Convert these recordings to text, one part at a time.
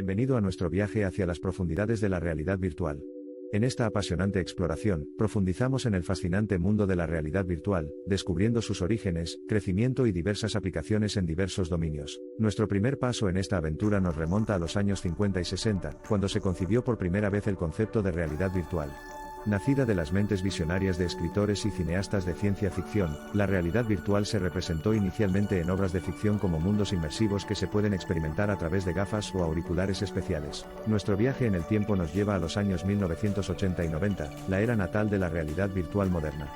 Bienvenido a nuestro viaje hacia las profundidades de la realidad virtual. En esta apasionante exploración, profundizamos en el fascinante mundo de la realidad virtual, descubriendo sus orígenes, crecimiento y diversas aplicaciones en diversos dominios. Nuestro primer paso en esta aventura nos remonta a los años 50 y 60, cuando se concibió por primera vez el concepto de realidad virtual. Nacida de las mentes visionarias de escritores y cineastas de ciencia ficción, la realidad virtual se representó inicialmente en obras de ficción como mundos inmersivos que se pueden experimentar a través de gafas o auriculares especiales. Nuestro viaje en el tiempo nos lleva a los años 1980 y 90, la era natal de la realidad virtual moderna.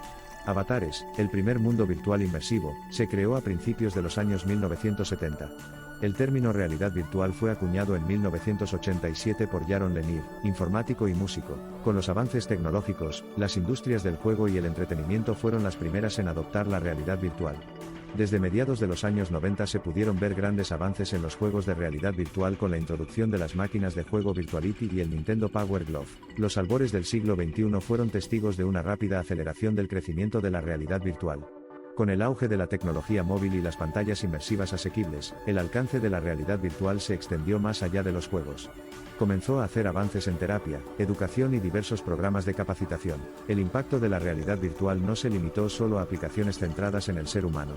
Avatares, el primer mundo virtual inmersivo, se creó a principios de los años 1970. El término realidad virtual fue acuñado en 1987 por Jaron Lanier, informático y músico. Con los avances tecnológicos, las industrias del juego y el entretenimiento fueron las primeras en adoptar la realidad virtual. Desde mediados de los años 90 se pudieron ver grandes avances en los juegos de realidad virtual con la introducción de las máquinas de juego Virtuality y el Nintendo Power Glove. Los albores del siglo XXI fueron testigos de una rápida aceleración del crecimiento de la realidad virtual. Con el auge de la tecnología móvil y las pantallas inmersivas asequibles, el alcance de la realidad virtual se extendió más allá de los juegos. Comenzó a hacer avances en terapia, educación y diversos programas de capacitación. El impacto de la realidad virtual no se limitó solo a aplicaciones centradas en el ser humano.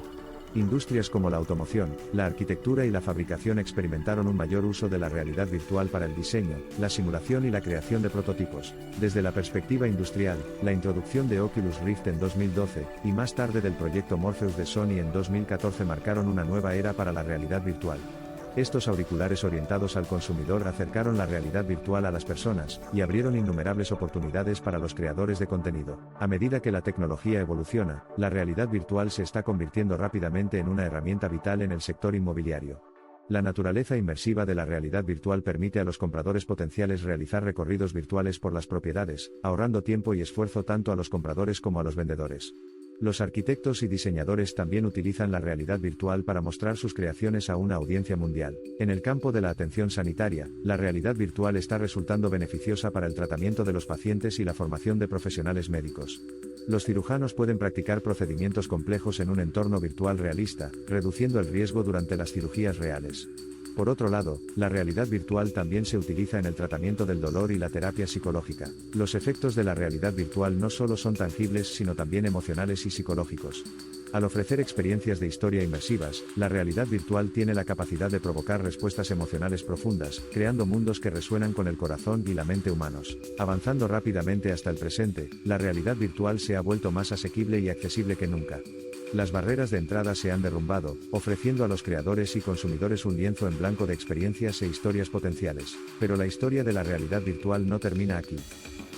Industrias como la automoción, la arquitectura y la fabricación experimentaron un mayor uso de la realidad virtual para el diseño, la simulación y la creación de prototipos. Desde la perspectiva industrial, la introducción de Oculus Rift en 2012, y más tarde del proyecto Morpheus de Sony en 2014 marcaron una nueva era para la realidad virtual. Estos auriculares orientados al consumidor acercaron la realidad virtual a las personas, y abrieron innumerables oportunidades para los creadores de contenido. A medida que la tecnología evoluciona, la realidad virtual se está convirtiendo rápidamente en una herramienta vital en el sector inmobiliario. La naturaleza inmersiva de la realidad virtual permite a los compradores potenciales realizar recorridos virtuales por las propiedades, ahorrando tiempo y esfuerzo tanto a los compradores como a los vendedores. Los arquitectos y diseñadores también utilizan la realidad virtual para mostrar sus creaciones a una audiencia mundial. En el campo de la atención sanitaria, la realidad virtual está resultando beneficiosa para el tratamiento de los pacientes y la formación de profesionales médicos. Los cirujanos pueden practicar procedimientos complejos en un entorno virtual realista, reduciendo el riesgo durante las cirugías reales. Por otro lado, la realidad virtual también se utiliza en el tratamiento del dolor y la terapia psicológica. Los efectos de la realidad virtual no solo son tangibles sino también emocionales y psicológicos. Al ofrecer experiencias de historia inmersivas, la realidad virtual tiene la capacidad de provocar respuestas emocionales profundas, creando mundos que resuenan con el corazón y la mente humanos. Avanzando rápidamente hasta el presente, la realidad virtual se ha vuelto más asequible y accesible que nunca. Las barreras de entrada se han derrumbado, ofreciendo a los creadores y consumidores un lienzo en blanco de experiencias e historias potenciales. Pero la historia de la realidad virtual no termina aquí.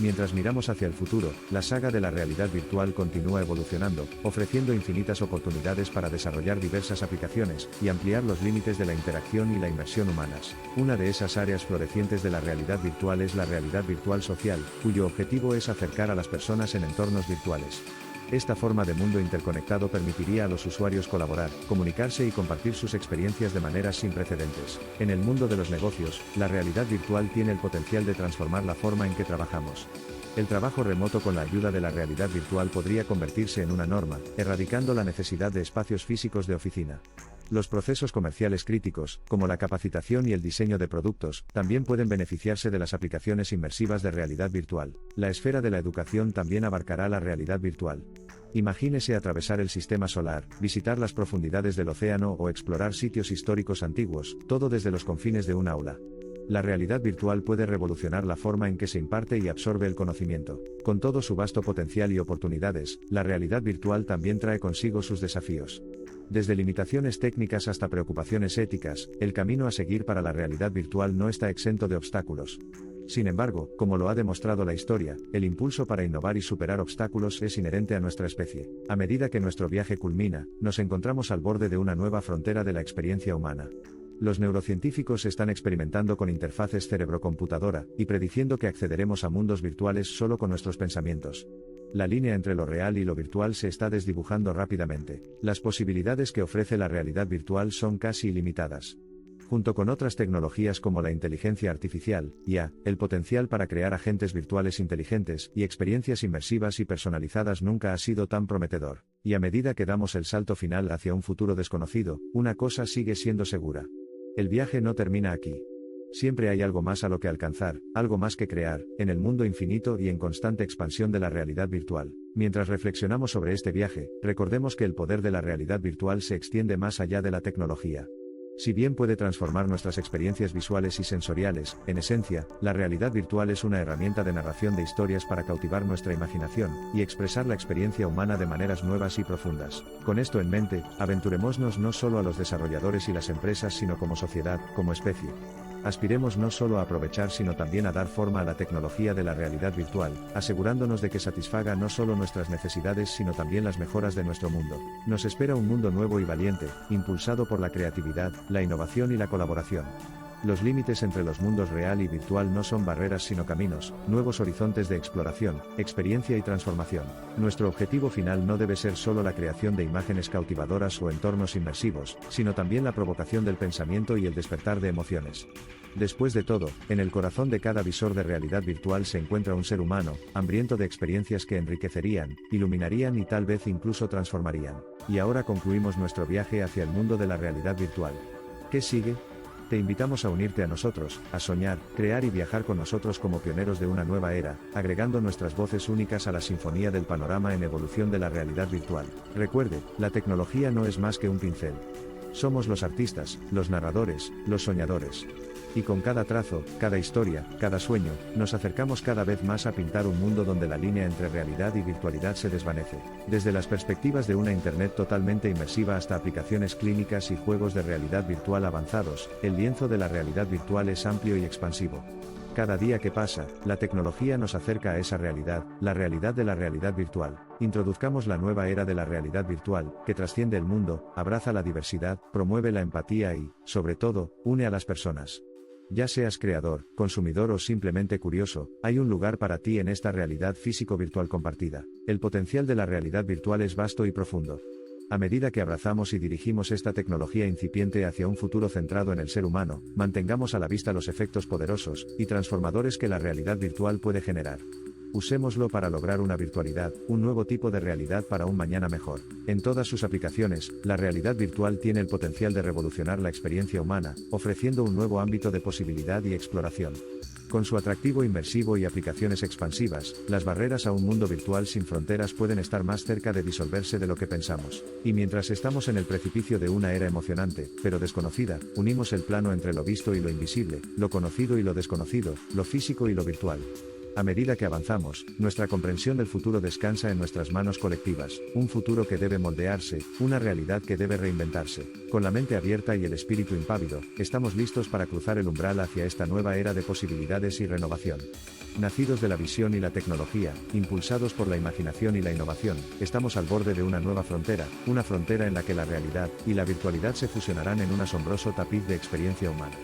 Mientras miramos hacia el futuro, la saga de la realidad virtual continúa evolucionando, ofreciendo infinitas oportunidades para desarrollar diversas aplicaciones, y ampliar los límites de la interacción y la inmersión humanas. Una de esas áreas florecientes de la realidad virtual es la realidad virtual social, cuyo objetivo es acercar a las personas en entornos virtuales. Esta forma de mundo interconectado permitiría a los usuarios colaborar, comunicarse y compartir sus experiencias de maneras sin precedentes. En el mundo de los negocios, la realidad virtual tiene el potencial de transformar la forma en que trabajamos. El trabajo remoto con la ayuda de la realidad virtual podría convertirse en una norma, erradicando la necesidad de espacios físicos de oficina. Los procesos comerciales críticos, como la capacitación y el diseño de productos, también pueden beneficiarse de las aplicaciones inmersivas de realidad virtual. La esfera de la educación también abarcará la realidad virtual. Imagínese atravesar el sistema solar, visitar las profundidades del océano o explorar sitios históricos antiguos, todo desde los confines de un aula. La realidad virtual puede revolucionar la forma en que se imparte y absorbe el conocimiento. Con todo su vasto potencial y oportunidades, la realidad virtual también trae consigo sus desafíos. Desde limitaciones técnicas hasta preocupaciones éticas, el camino a seguir para la realidad virtual no está exento de obstáculos. Sin embargo, como lo ha demostrado la historia, el impulso para innovar y superar obstáculos es inherente a nuestra especie. A medida que nuestro viaje culmina, nos encontramos al borde de una nueva frontera de la experiencia humana. Los neurocientíficos están experimentando con interfaces cerebro-computadora, y prediciendo que accederemos a mundos virtuales solo con nuestros pensamientos. La línea entre lo real y lo virtual se está desdibujando rápidamente. Las posibilidades que ofrece la realidad virtual son casi ilimitadas. Junto con otras tecnologías como la inteligencia artificial, IA, el potencial para crear agentes virtuales inteligentes y experiencias inmersivas y personalizadas nunca ha sido tan prometedor. Y a medida que damos el salto final hacia un futuro desconocido, una cosa sigue siendo segura. El viaje no termina aquí. Siempre hay algo más a lo que alcanzar, algo más que crear, en el mundo infinito y en constante expansión de la realidad virtual. Mientras reflexionamos sobre este viaje, recordemos que el poder de la realidad virtual se extiende más allá de la tecnología. Si bien puede transformar nuestras experiencias visuales y sensoriales, en esencia, la realidad virtual es una herramienta de narración de historias para cautivar nuestra imaginación y expresar la experiencia humana de maneras nuevas y profundas. Con esto en mente, aventurémonos no solo a los desarrolladores y las empresas, sino como sociedad, como especie. Aspiremos no solo a aprovechar sino también a dar forma a la tecnología de la realidad virtual, asegurándonos de que satisfaga no solo nuestras necesidades sino también las mejoras de nuestro mundo. Nos espera un mundo nuevo y valiente, impulsado por la creatividad, la innovación y la colaboración. Los límites entre los mundos real y virtual no son barreras sino caminos, nuevos horizontes de exploración, experiencia y transformación. Nuestro objetivo final no debe ser solo la creación de imágenes cautivadoras o entornos inmersivos, sino también la provocación del pensamiento y el despertar de emociones. Después de todo, en el corazón de cada visor de realidad virtual se encuentra un ser humano, hambriento de experiencias que enriquecerían, iluminarían y tal vez incluso transformarían. Y ahora concluimos nuestro viaje hacia el mundo de la realidad virtual. ¿Qué sigue? Te invitamos a unirte a nosotros, a soñar, crear y viajar con nosotros como pioneros de una nueva era, agregando nuestras voces únicas a la sinfonía del panorama en evolución de la realidad virtual. Recuerde, la tecnología no es más que un pincel. Somos los artistas, los narradores, los soñadores. Y con cada trazo, cada historia, cada sueño, nos acercamos cada vez más a pintar un mundo donde la línea entre realidad y virtualidad se desvanece. Desde las perspectivas de una Internet totalmente inmersiva hasta aplicaciones clínicas y juegos de realidad virtual avanzados, el lienzo de la realidad virtual es amplio y expansivo. Cada día que pasa, la tecnología nos acerca a esa realidad, la realidad de la realidad virtual. Introduzcamos la nueva era de la realidad virtual, que trasciende el mundo, abraza la diversidad, promueve la empatía y, sobre todo, une a las personas. Ya seas creador, consumidor o simplemente curioso, hay un lugar para ti en esta realidad físico-virtual compartida. El potencial de la realidad virtual es vasto y profundo. A medida que abrazamos y dirigimos esta tecnología incipiente hacia un futuro centrado en el ser humano, mantengamos a la vista los efectos poderosos y transformadores que la realidad virtual puede generar. Usémoslo para lograr una virtualidad, un nuevo tipo de realidad para un mañana mejor. En todas sus aplicaciones, la realidad virtual tiene el potencial de revolucionar la experiencia humana, ofreciendo un nuevo ámbito de posibilidad y exploración. Con su atractivo inmersivo y aplicaciones expansivas, las barreras a un mundo virtual sin fronteras pueden estar más cerca de disolverse de lo que pensamos. Y mientras estamos en el precipicio de una era emocionante, pero desconocida, unimos el plano entre lo visto y lo invisible, lo conocido y lo desconocido, lo físico y lo virtual. A medida que avanzamos, nuestra comprensión del futuro descansa en nuestras manos colectivas, un futuro que debe moldearse, una realidad que debe reinventarse. Con la mente abierta y el espíritu impávido, estamos listos para cruzar el umbral hacia esta nueva era de posibilidades y renovación. Nacidos de la visión y la tecnología, impulsados por la imaginación y la innovación, estamos al borde de una nueva frontera, una frontera en la que la realidad y la virtualidad se fusionarán en un asombroso tapiz de experiencia humana.